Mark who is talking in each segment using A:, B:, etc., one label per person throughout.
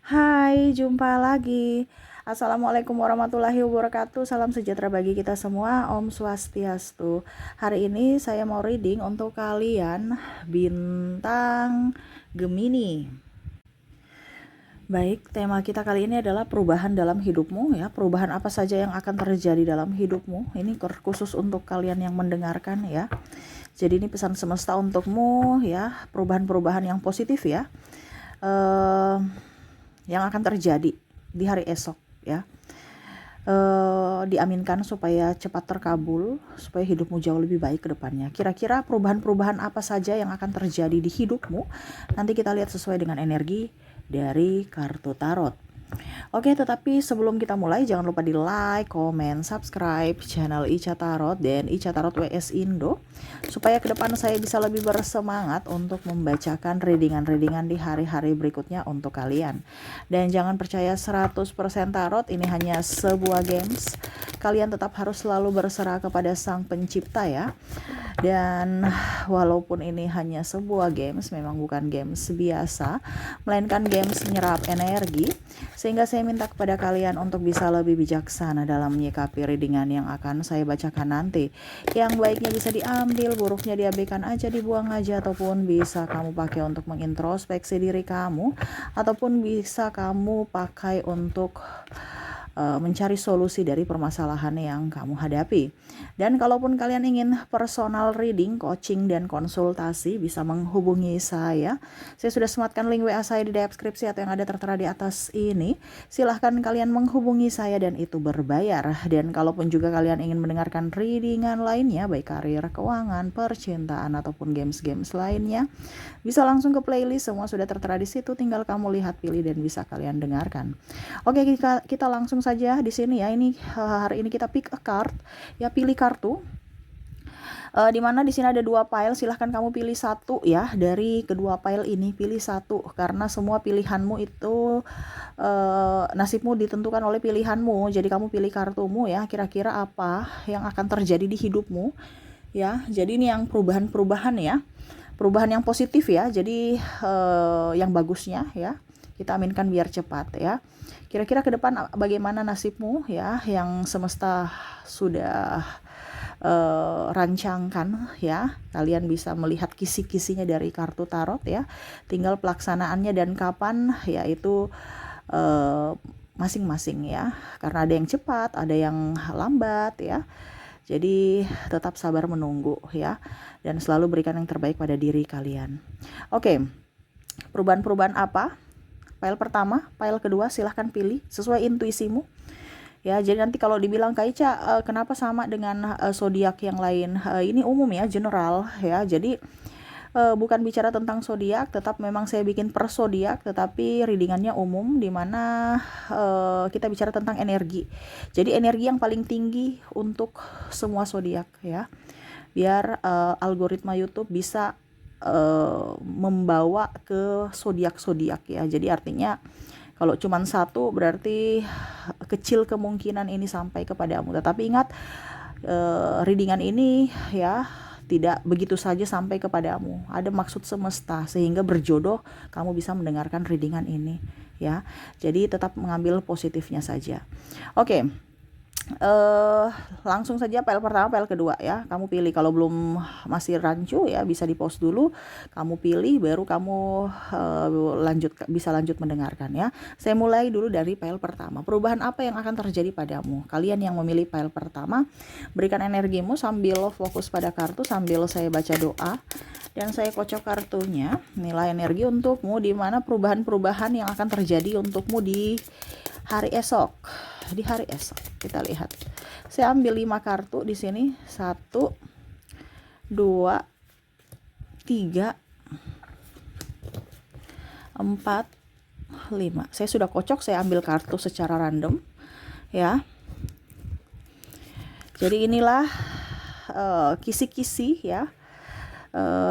A: Hai, jumpa lagi. Assalamualaikum warahmatullahi wabarakatuh. Salam sejahtera bagi kita semua. Om Swastiastu. Hari ini saya mau reading untuk kalian bintang Gemini. Baik, tema kita kali ini adalah perubahan dalam hidupmu ya. Perubahan apa saja yang akan terjadi dalam hidupmu. Ini khusus untuk kalian yang mendengarkan ya. Jadi ini pesan semesta untukmu ya. Perubahan-perubahan yang positif ya. Yang akan terjadi di hari esok ya. Diaminkan supaya cepat terkabul, supaya hidupmu jauh lebih baik ke depannya. Kira-kira perubahan-perubahan apa saja yang akan terjadi di hidupmu? Nanti kita lihat sesuai dengan energi dari kartu tarot. Oke, tetapi sebelum kita mulai jangan lupa di like, comment, subscribe channel Ica Tarot dan Ica Tarot WS Indo supaya ke depan saya bisa lebih bersemangat untuk membacakan readingan-readingan di hari-hari berikutnya untuk kalian. Dan jangan percaya 100% tarot, ini hanya sebuah games. Kalian tetap harus selalu berserah kepada Sang Pencipta ya. Dan walaupun ini hanya sebuah games, memang bukan games biasa, melainkan games menyerap energi, sehingga saya minta kepada kalian untuk bisa lebih bijaksana dalam menyikapi readingan yang akan saya bacakan nanti. Yang baiknya bisa diambil, buruknya diabaikan aja, dibuang aja, ataupun bisa kamu pakai untuk mengintrospeksi diri kamu, ataupun bisa kamu pakai untuk mencari solusi dari permasalahan yang kamu hadapi. Dan kalaupun kalian ingin personal reading, coaching, dan konsultasi, bisa menghubungi saya. Saya sudah sematkan link WA saya di deskripsi atau yang ada tertera di atas ini. Silahkan kalian menghubungi saya dan itu berbayar. Dan kalaupun juga kalian ingin mendengarkan readingan lainnya, baik karir, keuangan, percintaan, ataupun games-games lainnya, bisa langsung ke playlist, semua sudah tertera di situ. Tinggal kamu lihat, pilih, dan bisa kalian dengarkan. Oke, kita langsung saja di sini ya. Ini hari ini kita pick a card ya, pilih kartu. Di mana di sini ada 2 pile, silahkan kamu pilih satu ya dari kedua pile ini, pilih satu karena semua pilihanmu itu nasibmu ditentukan oleh pilihanmu. Jadi kamu pilih kartumu ya, kira-kira apa yang akan terjadi di hidupmu ya. Jadi ini yang perubahan-perubahan ya, perubahan yang positif ya. Jadi yang bagusnya ya kita aminkan biar cepat ya. Kira-kira ke depan bagaimana nasibmu ya, yang semesta sudah rancangkan ya. Kalian bisa melihat kisi-kisinya dari kartu tarot ya. Tinggal pelaksanaannya dan kapan ya, itu masing-masing ya. Karena ada yang cepat, ada yang lambat ya. Jadi tetap sabar menunggu ya, dan selalu berikan yang terbaik pada diri kalian. Oke, perubahan-perubahan apa? File pertama, file kedua, silahkan pilih sesuai intuisimu. Ya, jadi nanti kalau dibilang Kak Ica, kenapa sama dengan zodiak yang lain? Ini umum ya, general ya. Jadi bukan bicara tentang zodiak, tetap memang saya bikin per zodiak, tetapi readingannya umum, dimana kita bicara tentang energi. Jadi energi yang paling tinggi untuk semua zodiak ya, biar algoritma YouTube bisa membawa ke zodiak-zodiak ya. Jadi artinya kalau cuma satu berarti kecil kemungkinan ini sampai kepadamu. Tetapi ingat, readingan ini ya tidak begitu saja sampai kepadamu. Ada maksud semesta sehingga berjodoh kamu bisa mendengarkan readingan ini ya. Jadi tetap mengambil positifnya saja. Oke. Langsung saja file pertama, file kedua ya. Kamu pilih, kalau belum masih rancu ya bisa di pause dulu, kamu pilih baru kamu bisa lanjut mendengarkan ya. Saya mulai dulu dari file pertama. Perubahan apa yang akan terjadi padamu? Kalian yang memilih file pertama, berikan energimu sambil fokus pada kartu, sambil saya baca doa dan saya kocok kartunya. Nilai energi untukmu, di mana perubahan-perubahan yang akan terjadi untukmu di hari esok. Di hari esok kita lihat. Saya ambil 5 kartu di sini. 1 2 3 4 5. Saya sudah kocok, saya ambil kartu secara random ya. Jadi inilah kisi-kisi ya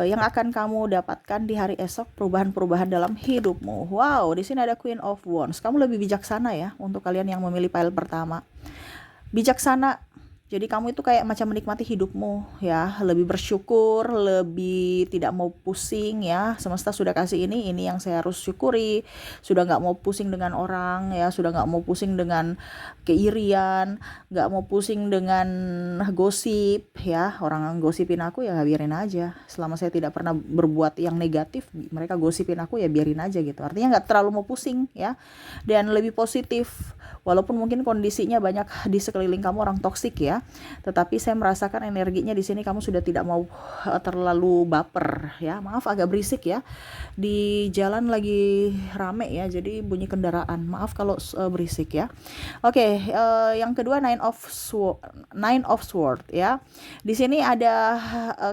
A: yang akan kamu dapatkan di hari esok, perubahan-perubahan dalam hidupmu. Wow, di sini ada Queen of Wands. Kamu lebih bijaksana ya untuk kalian yang memilih pile pertama. Bijaksana Jadi kamu itu kayak macam menikmati hidupmu ya, lebih bersyukur, lebih tidak mau pusing ya. Semesta sudah kasih ini yang saya harus syukuri. Sudah nggak mau pusing dengan orang ya, sudah nggak mau pusing dengan keirian, nggak mau pusing dengan gosip ya. Orang gosipin aku ya biarin aja. Selama saya tidak pernah berbuat yang negatif, mereka gosipin aku ya biarin aja gitu. Artinya nggak terlalu mau pusing ya, dan lebih positif. Walaupun mungkin kondisinya banyak di sekeliling kamu orang toksik ya, tetapi saya merasakan energinya di sini kamu sudah tidak mau terlalu baper ya. Maaf agak berisik ya. Di jalan lagi rame ya, jadi bunyi kendaraan. Maaf kalau berisik ya. Oke, yang kedua nine of sword ya. Di sini ada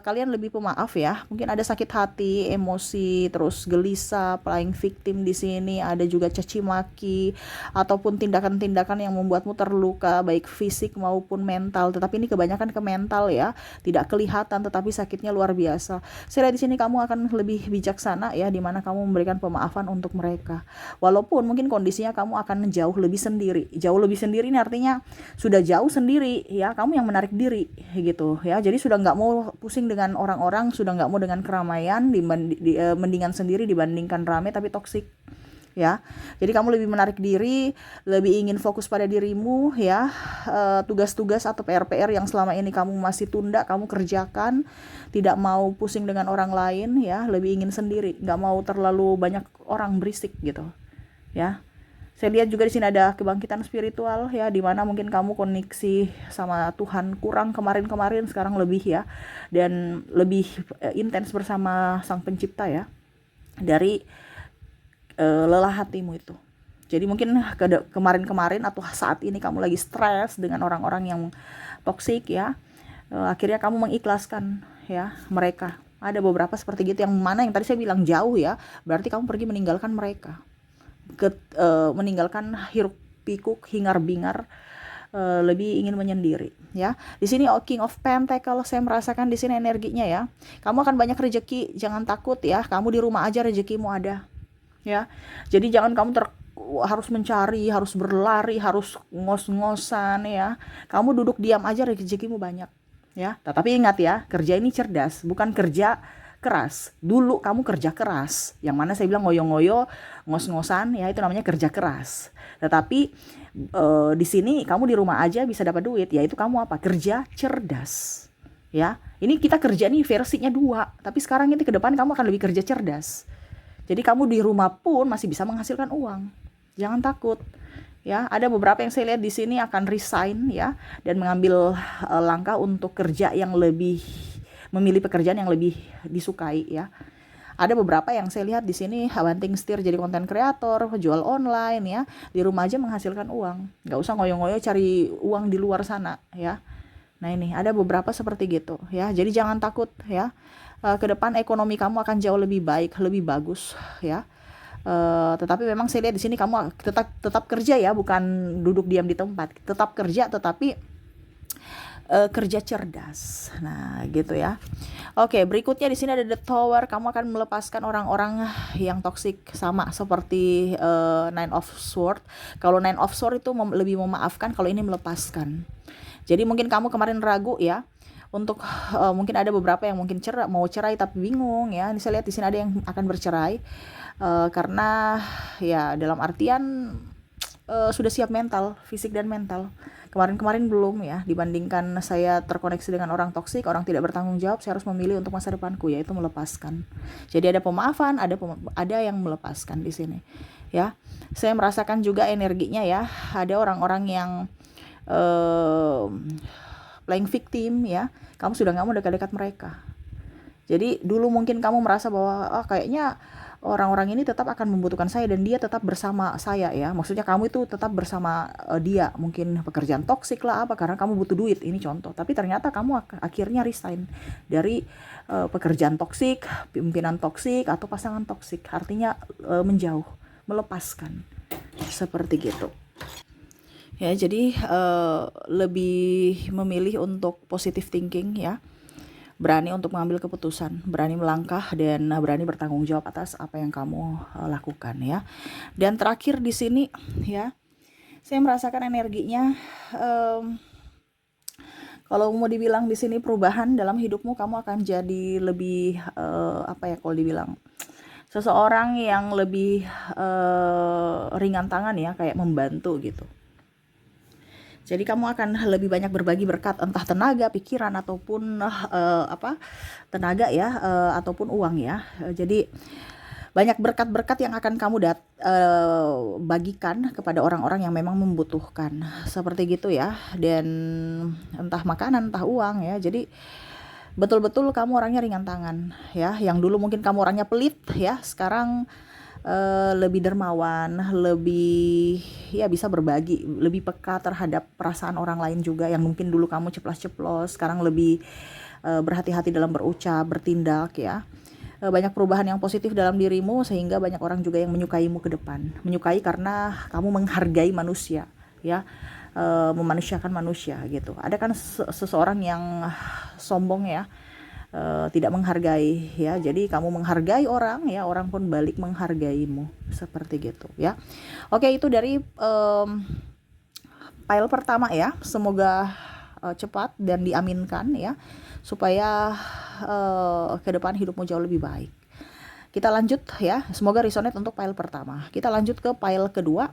A: kalian lebih pemaaf ya. Mungkin ada sakit hati, emosi, terus gelisah, playing victim di sini, ada juga caci maki ataupun tindakan-tindakan yang membuatmu terluka baik fisik maupun mental. Tetapi ini kebanyakan ke mental ya, tidak kelihatan tetapi sakitnya luar biasa. Saya lihat di sini kamu akan lebih bijaksana ya, di mana kamu memberikan pemaafan untuk mereka. Walaupun mungkin kondisinya kamu akan jauh lebih sendiri. Jauh lebih sendiri ini artinya sudah jauh sendiri ya, kamu yang menarik diri gitu ya. Jadi sudah nggak mau pusing dengan orang-orang, sudah nggak mau dengan keramaian, mendingan sendiri dibandingkan ramai tapi toksik ya. Jadi kamu lebih menarik diri, lebih ingin fokus pada dirimu ya. Tugas-tugas atau PR-PR yang selama ini kamu masih tunda, kamu kerjakan. Tidak mau pusing dengan orang lain ya, lebih ingin sendiri, nggak mau terlalu banyak orang berisik gitu ya. Saya lihat juga di sini ada kebangkitan spiritual ya, di mana mungkin kamu koneksi sama Tuhan kurang kemarin-kemarin, sekarang lebih ya, dan lebih intens bersama Sang Pencipta ya, dari lelah hatimu itu. Jadi mungkin kemarin-kemarin atau saat ini kamu lagi stres dengan orang-orang yang toksik ya. Akhirnya kamu mengikhlaskan ya mereka. Ada beberapa seperti gitu, yang mana yang tadi saya bilang jauh ya, berarti kamu pergi meninggalkan mereka. Meninggalkan hiruk pikuk hingar bingar, lebih ingin menyendiri ya. Di sini King of Pentacle saya merasakan di sini energinya ya. Kamu akan banyak rezeki, jangan takut ya. Kamu di rumah aja rezekimu ada. Ya, jadi jangan kamu harus mencari, harus berlari, harus ngos-ngosan ya. Kamu duduk diam aja rezekimu banyak ya. Tetapi ingat ya, kerja ini cerdas, bukan kerja keras. Dulu kamu kerja keras, yang mana saya bilang ngoyo-ngoyo, ngos-ngosan ya, itu namanya kerja keras. Tetapi di sini kamu di rumah aja bisa dapat duit, yaitu kamu apa? Kerja cerdas. Ya, ini kita kerja nih versinya 2, tapi sekarang ini ke depan kamu akan lebih kerja cerdas. Jadi kamu di rumah pun masih bisa menghasilkan uang. Jangan takut. Ya, ada beberapa yang saya lihat di sini akan resign ya, dan mengambil langkah untuk kerja yang lebih, memilih pekerjaan yang lebih disukai ya. Ada beberapa yang saya lihat di sini banting setir jadi konten kreator, jual online ya, di rumah aja menghasilkan uang. Nggak usah ngoyo-ngoyo cari uang di luar sana ya. Nah ini ada beberapa seperti gitu ya. Jadi jangan takut ya. Ke depan ekonomi kamu akan jauh lebih baik, lebih bagus ya. Tetapi memang saya lihat di sini kamu tetap kerja ya, bukan duduk diam di tempat. Tetap kerja tetapi kerja cerdas. Nah, gitu ya. Oke, berikutnya di sini ada The Tower. Kamu akan melepaskan orang-orang yang toksik, sama seperti Nine of Sword. Kalau Nine of Sword itu lebih memaafkan, kalau ini melepaskan. Jadi mungkin kamu kemarin ragu ya. Untuk mungkin ada beberapa yang mungkin mau cerai tapi bingung ya. Ini saya lihat di sini ada yang akan bercerai karena ya dalam artian sudah siap mental, fisik dan mental. Kemarin-kemarin belum ya. Dibandingkan saya terkoneksi dengan orang toksik, orang tidak bertanggung jawab, saya harus memilih untuk masa depanku, yaitu melepaskan. Jadi ada pemaafan, ada yang melepaskan di sini. Ya, saya merasakan juga energinya ya. Ada orang-orang yang playing victim ya. Kamu sudah nggak mau dekat-dekat mereka. Jadi dulu mungkin kamu merasa bahwa kayaknya orang-orang ini tetap akan membutuhkan saya dan dia tetap bersama saya ya. Maksudnya kamu itu tetap bersama dia. Mungkin pekerjaan toksik lah apa, karena kamu butuh duit. Ini contoh. Tapi ternyata kamu akhirnya resign dari pekerjaan toksik, pimpinan toksik atau pasangan toksik. Artinya menjauh, melepaskan. Seperti gitu. Ya, jadi lebih memilih untuk positive thinking ya. Berani untuk mengambil keputusan, berani melangkah, dan berani bertanggung jawab atas apa yang kamu lakukan ya. Dan terakhir di sini ya, saya merasakan energinya Kalau mau dibilang di sini perubahan dalam hidupmu, kamu akan jadi lebih apa ya kalau dibilang, seseorang yang lebih ringan tangan ya, kayak membantu gitu. Jadi kamu akan lebih banyak berbagi berkat, entah tenaga, pikiran ataupun apa tenaga ya, ataupun uang ya. Jadi banyak berkat-berkat yang akan kamu bagikan kepada orang-orang yang memang membutuhkan, seperti gitu ya. Dan entah makanan, entah uang ya. Jadi betul-betul kamu orangnya ringan tangan ya. Yang dulu mungkin kamu orangnya pelit ya, sekarang lebih dermawan, lebih ya bisa berbagi, lebih peka terhadap perasaan orang lain juga. Yang mungkin dulu kamu ceplos-ceplos, sekarang lebih berhati-hati dalam berucap, bertindak ya. Banyak perubahan yang positif dalam dirimu, sehingga banyak orang juga yang menyukaimu ke depan. Menyukai karena kamu menghargai manusia ya, memanusiakan manusia gitu. Ada kan seseorang yang sombong ya, tidak menghargai ya. Jadi kamu menghargai orang ya, orang pun balik menghargaimu, seperti gitu ya. Oke, itu dari file pertama ya. Semoga cepat dan diaminkan ya, supaya ke depan hidupmu jauh lebih baik. Kita lanjut ya, semoga resonate untuk file pertama. Kita lanjut ke file kedua,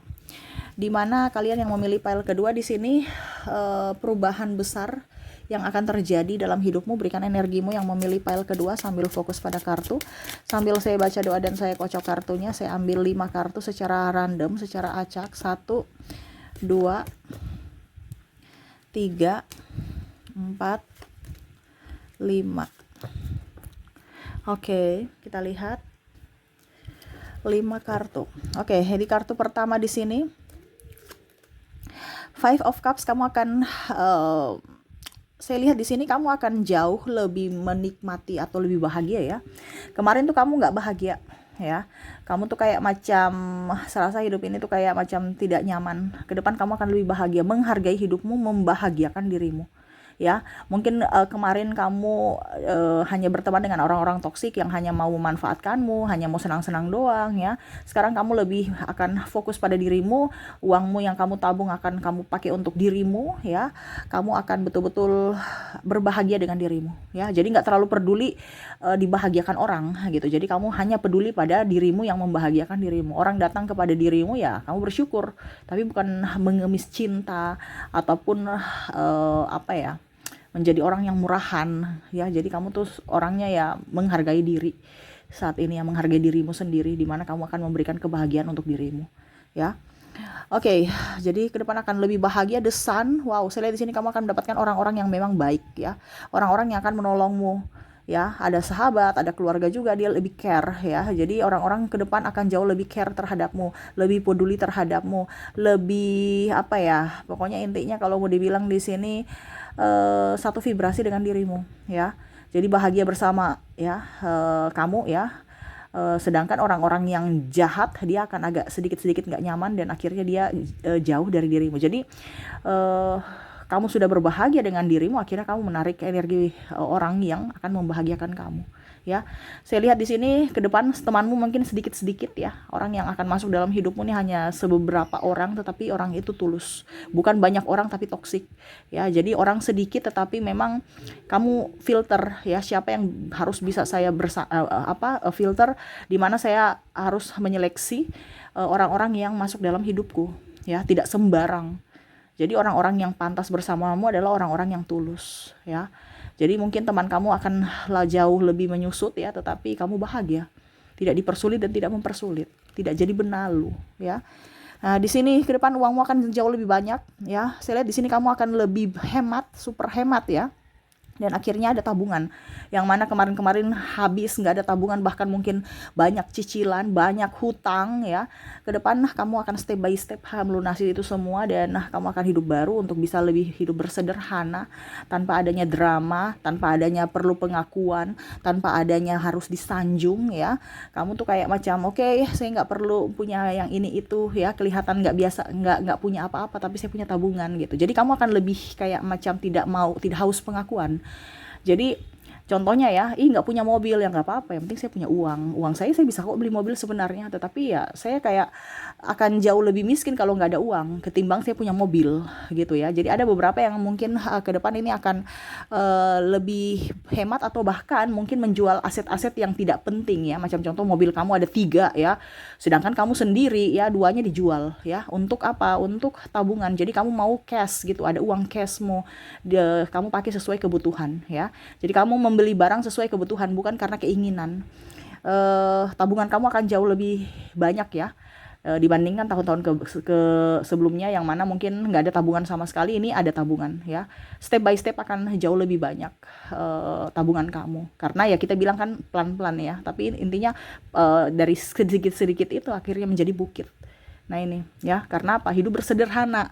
A: di mana kalian yang memilih file kedua di sini, perubahan besar yang akan terjadi dalam hidupmu. Berikan energimu yang memilih file kedua sambil fokus pada kartu. Sambil saya baca doa dan saya kocok kartunya, saya ambil 5 kartu secara random, secara acak. 1, 2, 3, 4, 5. Oke, kita lihat 5 kartu. Oke, jadi kartu pertama di sini 5 of Cups. Kamu akan saya lihat di sini kamu akan jauh lebih menikmati atau lebih bahagia ya. Kemarin tuh kamu nggak bahagia ya. Kamu tuh kayak macam serasa hidup ini tuh kayak macam tidak nyaman. Ke depan kamu akan lebih bahagia, menghargai hidupmu, membahagiakan dirimu. Ya, mungkin kemarin kamu hanya berteman dengan orang-orang toksik yang hanya mau memanfaatkanmu, hanya mau senang-senang doang ya. Sekarang kamu lebih akan fokus pada dirimu, uangmu yang kamu tabung akan kamu pakai untuk dirimu ya. Kamu akan betul-betul berbahagia dengan dirimu ya. Jadi nggak terlalu peduli dibahagiakan orang gitu. Jadi kamu hanya peduli pada dirimu, yang membahagiakan dirimu. Orang datang kepada dirimu ya kamu bersyukur, tapi bukan mengemis cinta ataupun apa ya, menjadi orang yang murahan ya. Jadi kamu tuh orangnya ya menghargai diri saat ini ya, menghargai dirimu sendiri, di mana kamu akan memberikan kebahagiaan untuk dirimu ya. Oke, jadi ke depan akan lebih bahagia. The Sun, wow, saya lihat di sini kamu akan mendapatkan orang-orang yang memang baik ya, orang-orang yang akan menolongmu ya. Ada sahabat, ada keluarga juga, dia lebih care ya. Jadi orang-orang ke depan akan jauh lebih care terhadapmu, lebih peduli terhadapmu, lebih apa ya, pokoknya intinya kalau mau dibilang di sini satu vibrasi dengan dirimu ya. Jadi bahagia bersama ya, kamu ya. Sedangkan orang-orang yang jahat, dia akan agak sedikit-sedikit nggak nyaman dan akhirnya dia jauh dari dirimu. Jadi kamu sudah berbahagia dengan dirimu, akhirnya kamu menarik energi orang yang akan membahagiakan kamu ya. Saya lihat di sini ke depan temanmu mungkin sedikit-sedikit ya. Orang yang akan masuk dalam hidupmu ini hanya beberapa orang, tetapi orang itu tulus. Bukan banyak orang tapi toksik ya. Jadi orang sedikit tetapi memang kamu filter ya, siapa yang harus bisa saya filter, di mana saya harus menyeleksi orang-orang yang masuk dalam hidupku ya, tidak sembarang. Jadi orang-orang yang pantas bersamamu adalah orang-orang yang tulus ya. Jadi mungkin teman kamu akan jauh lebih menyusut ya, tetapi kamu bahagia, tidak dipersulit dan tidak mempersulit, tidak jadi benalu ya. Nah, di sini ke depan uangmu akan jauh lebih banyak ya. Saya lihat di sini kamu akan lebih hemat, super hemat ya. Dan akhirnya ada tabungan, yang mana kemarin-kemarin habis, nggak ada tabungan, bahkan mungkin banyak cicilan, banyak hutang ya. Ke depan kamu akan step by step melunasi itu semua, dan kamu akan hidup baru untuk bisa lebih hidup bersederhana, tanpa adanya drama, tanpa adanya perlu pengakuan, tanpa adanya harus disanjung ya. Kamu tuh kayak macam oke, saya nggak perlu punya yang ini itu ya, kelihatan nggak biasa, nggak punya apa-apa, tapi saya punya tabungan gitu. Jadi kamu akan lebih kayak macam tidak haus pengakuan. Jadi Contohnya ya, nggak punya mobil ya nggak apa-apa, yang penting saya punya uang. Uang saya bisa kok beli mobil sebenarnya, tetapi ya saya kayak akan jauh lebih miskin kalau nggak ada uang ketimbang saya punya mobil gitu ya. Jadi ada beberapa yang mungkin ke depan ini akan lebih hemat atau bahkan mungkin menjual aset-aset yang tidak penting ya. Macam contoh mobil kamu ada 3 ya, sedangkan kamu sendiri ya 2-nya dijual ya. Untuk apa? Untuk tabungan. Jadi kamu mau cash gitu, ada uang cashmu, kamu pakai sesuai kebutuhan ya. Jadi kamu membeli barang sesuai kebutuhan, bukan karena keinginan. Tabungan kamu akan jauh lebih banyak ya, dibandingkan tahun-tahun ke sebelumnya yang mana mungkin nggak ada tabungan sama sekali. Ini ada tabungan ya, step by step akan jauh lebih banyak tabungan kamu, karena ya kita bilang kan pelan-pelan ya, tapi intinya dari sedikit-sedikit itu akhirnya menjadi bukit. Nah ini ya, karena apa? Hidup bersederhana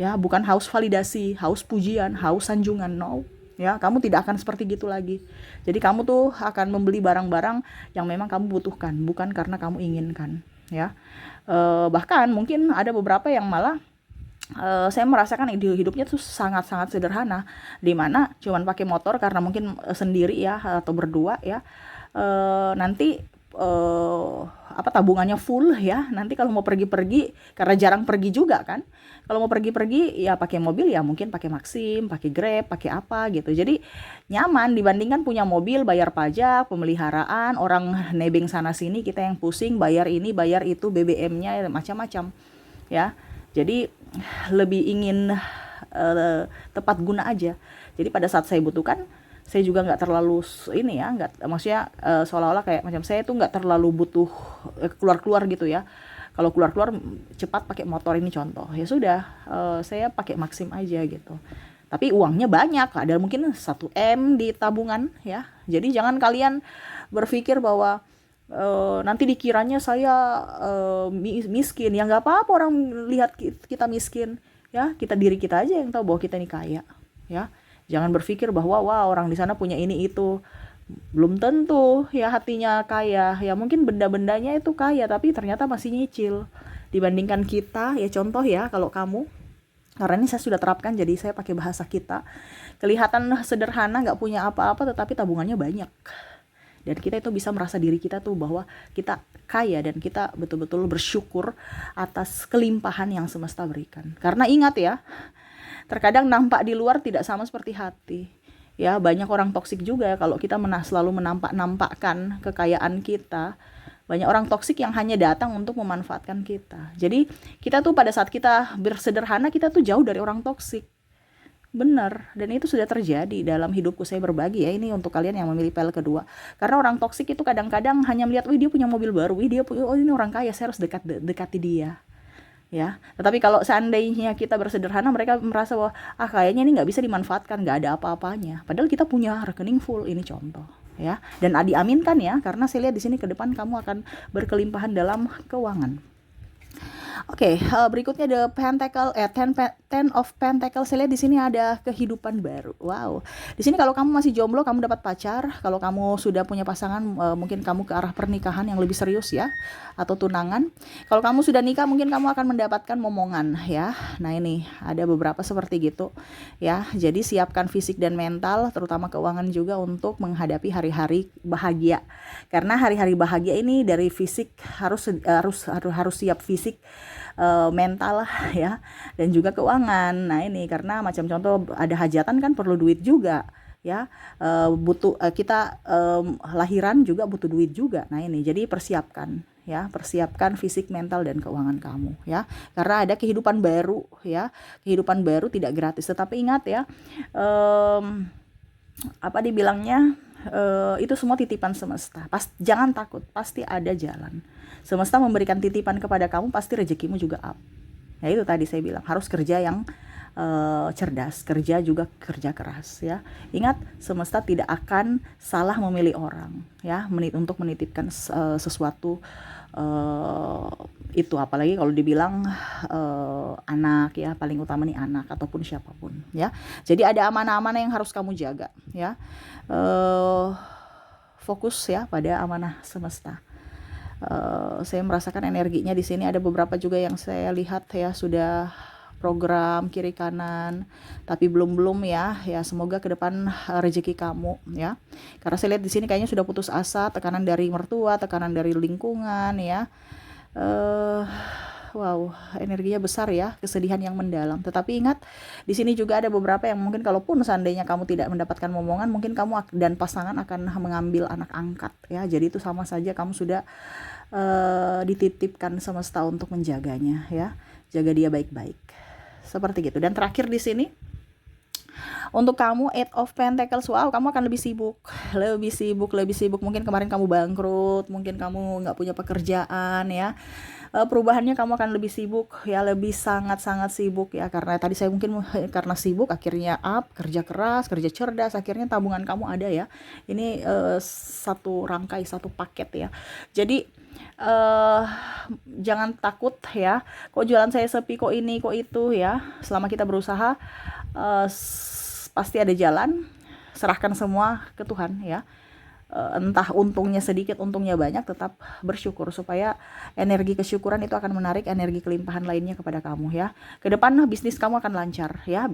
A: ya, bukan haus validasi, haus pujian, haus sanjungan, no ya. Kamu tidak akan seperti gitu lagi. Jadi kamu tuh akan membeli barang-barang yang memang kamu butuhkan, bukan karena kamu inginkan ya. Bahkan mungkin ada beberapa yang malah saya merasakan hidupnya tuh sangat-sangat sederhana, dimana cuman pakai motor karena mungkin sendiri ya atau berdua ya. Nanti tabungannya full ya. Nanti kalau mau pergi-pergi, karena jarang pergi juga kan, kalau mau pergi-pergi ya pakai mobil, ya mungkin pakai Maxim, pakai Grab, pakai apa gitu. Jadi nyaman dibandingkan punya mobil, bayar pajak, pemeliharaan, orang nebeng sana sini, kita yang pusing bayar ini bayar itu, BBM-nya macam-macam ya. Jadi lebih ingin tepat guna aja. Jadi pada saat saya butuhkan, saya juga nggak terlalu ini ya, nggak, maksudnya seolah-olah kayak macam saya tuh nggak terlalu butuh keluar-keluar gitu ya. Kalau keluar-keluar cepat pakai motor, ini contoh ya sudah, saya pakai Maxim aja gitu. Tapi uangnya banyak, ada mungkin 1 M di tabungan ya. Jadi jangan kalian berpikir bahwa nanti dikiranya saya miskin. Ya nggak apa-apa orang lihat kita miskin ya, diri kita aja yang tahu bahwa kita ini kaya ya. Jangan berpikir bahwa wah orang di sana punya ini itu, belum tentu ya hatinya kaya ya. Mungkin benda-bendanya itu kaya tapi ternyata masih nyicil dibandingkan kita ya. Contoh ya, kalau kamu, karena ini saya sudah terapkan jadi saya pakai bahasa kita, kelihatan sederhana, nggak punya apa-apa tetapi tabungannya banyak, dan kita itu bisa merasa diri kita tuh bahwa kita kaya dan kita betul-betul bersyukur atas kelimpahan yang semesta berikan. Karena ingat ya, terkadang nampak di luar tidak sama seperti hati ya. Banyak orang toksik juga ya, kalau kita selalu menampakkan kekayaan kita. Banyak orang toksik yang hanya datang untuk memanfaatkan kita. Jadi kita tuh pada saat kita bersederhana, kita tuh jauh dari orang toksik. Benar, dan itu sudah terjadi dalam hidupku. Saya berbagi ya, ini untuk kalian yang memilih PL kedua. Karena orang toksik itu kadang-kadang hanya melihat, wih dia punya mobil baru, wih dia punya, oh ini orang kaya, saya harus dekati dia ya. Tetapi kalau seandainya kita bersederhana, mereka merasa bahwa kayaknya ini nggak bisa dimanfaatkan, nggak ada apa-apanya, padahal kita punya rekening full. Ini contoh ya, dan diaminkan ya, karena saya lihat di sini ke depan kamu akan berkelimpahan dalam keuangan. Oke, berikutnya The Pentacle, Ten of Pentacle. Saya lihat di sini ada kehidupan baru. Wow. Di sini kalau kamu masih jomblo, kamu dapat pacar. Kalau kamu sudah punya pasangan, mungkin kamu ke arah pernikahan yang lebih serius ya, atau tunangan. Kalau kamu sudah nikah, mungkin kamu akan mendapatkan momongan ya. Nah ini ada beberapa seperti gitu ya. Jadi siapkan fisik dan mental, terutama keuangan juga, untuk menghadapi hari-hari bahagia. Karena hari-hari bahagia ini dari fisik harus siap fisik, mental lah ya, dan juga keuangan. Nah ini karena macam contoh ada hajatan kan perlu duit juga ya, butuh kita lahiran juga butuh duit juga. Nah ini jadi persiapkan ya, persiapkan fisik, mental, dan keuangan kamu ya, karena ada kehidupan baru ya. Kehidupan baru tidak gratis, tetapi ingat ya, apa dibilangnya, itu semua titipan semesta. Jangan takut, pasti ada jalan. Semesta memberikan titipan kepada kamu, pasti rezekimu juga up. Ya itu tadi saya bilang, harus kerja yang cerdas, kerja juga kerja keras ya. Ingat, semesta tidak akan salah memilih orang ya, untuk menitipkan sesuatu itu, apalagi kalau dibilang anak ya, paling utama nih anak ataupun siapapun ya. Jadi ada amanah-amanah yang harus kamu jaga ya. Fokus ya pada amanah semesta. Saya merasakan energinya di sini. Ada beberapa juga yang saya lihat ya sudah program kiri kanan, tapi belum ya. Ya semoga ke depan rezeki kamu ya. Karena saya lihat di sini kayaknya sudah putus asa, tekanan dari mertua, tekanan dari lingkungan ya. Wow, energinya besar ya, kesedihan yang mendalam. Tetapi ingat, di sini juga ada beberapa yang mungkin kalaupun seandainya kamu tidak mendapatkan momongan, mungkin kamu dan pasangan akan mengambil anak angkat ya. Jadi itu sama saja kamu sudah dititipkan semesta untuk menjaganya ya. Jaga dia baik-baik. Seperti gitu. Dan terakhir di sini untuk kamu 8 of Pentacles, wow, kamu akan lebih sibuk. Mungkin kemarin kamu bangkrut, mungkin kamu nggak punya pekerjaan ya. Perubahannya kamu akan lebih sibuk ya, lebih sangat-sangat sibuk ya, karena tadi saya mungkin karena sibuk akhirnya kerja keras, kerja cerdas, akhirnya tabungan kamu ada ya. Ini satu rangkai, satu paket ya. Jadi jangan takut ya, kok jualan saya sepi, kok ini, kok itu ya. Selama kita berusaha pasti ada jalan. Serahkan semua ke Tuhan ya. Entah untungnya sedikit, untungnya banyak, tetap bersyukur supaya energi kesyukuran itu akan menarik energi kelimpahan lainnya kepada kamu ya. Kedepan bisnis kamu akan lancar ya.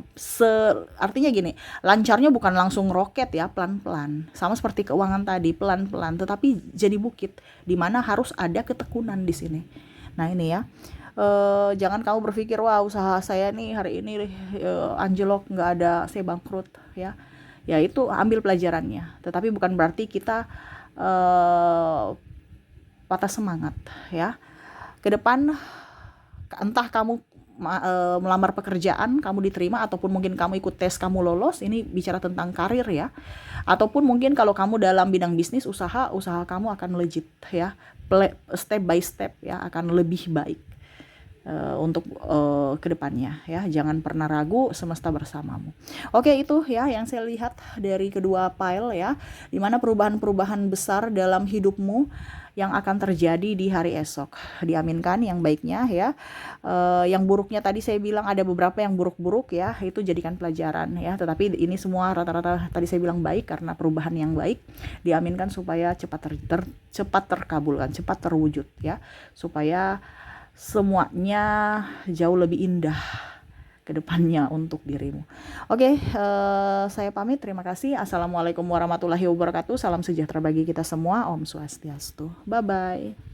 A: Artinya gini, lancarnya bukan langsung roket ya, pelan-pelan. Sama seperti keuangan tadi, pelan-pelan, tetapi jadi bukit di mana harus ada ketekunan di sini. Nah ini ya. Jangan kamu berpikir, wah usaha saya nih hari ini anjlok, nggak ada, saya bangkrut ya. Ya itu ambil pelajarannya, tetapi bukan berarti kita patah semangat ya. Ke depan entah kamu melamar pekerjaan, kamu diterima, ataupun mungkin kamu ikut tes, kamu lolos, ini bicara tentang karir ya. Ataupun mungkin kalau kamu dalam bidang bisnis, usaha kamu akan legit ya, step by step ya, akan lebih baik untuk kedepannya ya. Jangan pernah ragu, semesta bersamamu. Oke, itu ya yang saya lihat dari kedua pile ya, dimana perubahan-perubahan besar dalam hidupmu yang akan terjadi di hari esok. Diaminkan yang baiknya ya. Yang buruknya tadi saya bilang ada beberapa yang buruk-buruk ya, itu jadikan pelajaran ya. Tetapi ini semua rata-rata tadi saya bilang baik, karena perubahan yang baik diaminkan supaya cepat terkabulkan, cepat terwujud ya, supaya semuanya jauh lebih indah ke depannya untuk dirimu. Oke, saya pamit. Terima kasih. Assalamualaikum warahmatullahi wabarakatuh. Salam sejahtera bagi kita semua. Om Swastiastu. Bye-bye.